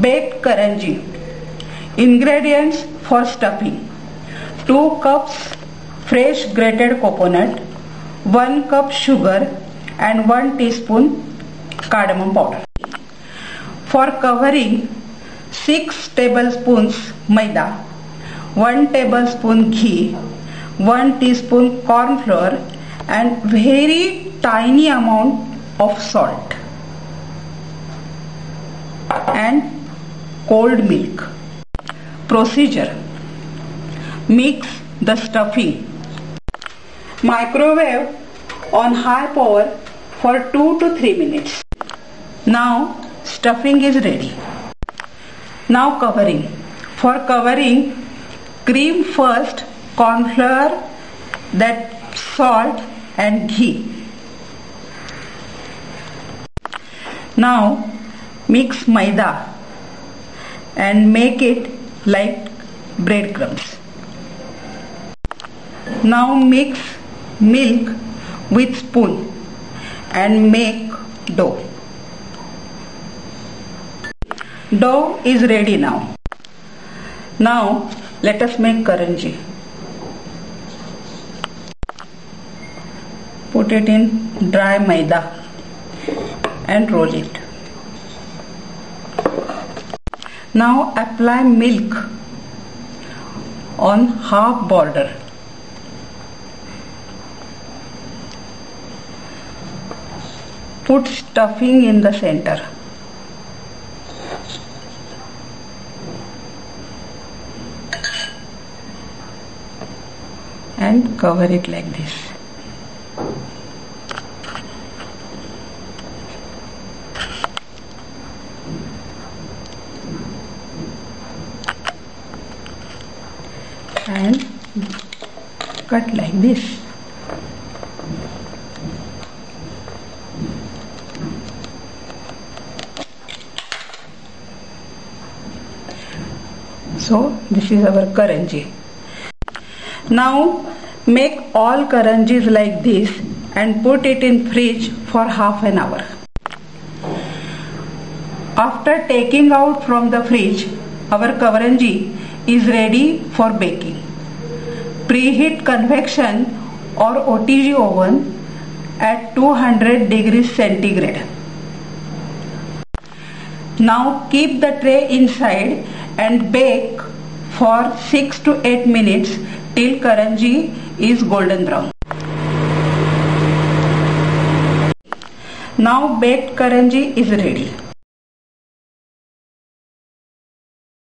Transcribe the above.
Baked Karanji. Ingredients for stuffing: 2 cups fresh grated coconut, 1 cup sugar and 1 teaspoon cardamom powder. For covering, 6 tablespoons maida, 1 tablespoon ghee, 1 teaspoon corn flour and very tiny amount of salt and cold milk. Procedure: mix the stuffing. Microwave on high power for 2 to 3 minutes. Now stuffing is ready. Now covering. For covering, cream first corn flour, that salt and ghee. Now mix maida and make it like breadcrumbs. Now mix milk with spoon and make dough. Dough is ready now. Now let us make karanji. Put it in dry maida and roll it. Now apply milk on half border. Put stuffing in the center. And cover it like this. And cut like this. So this is our karanji. Now make all karanjis like this and put it in fridge for half an hour. After taking out from the fridge, our karanji is ready for baking. Preheat convection or OTG oven at 200 degrees centigrade. Now keep the tray inside and bake for 6 to 8 minutes till karanji is golden brown. Now baked karanji is ready.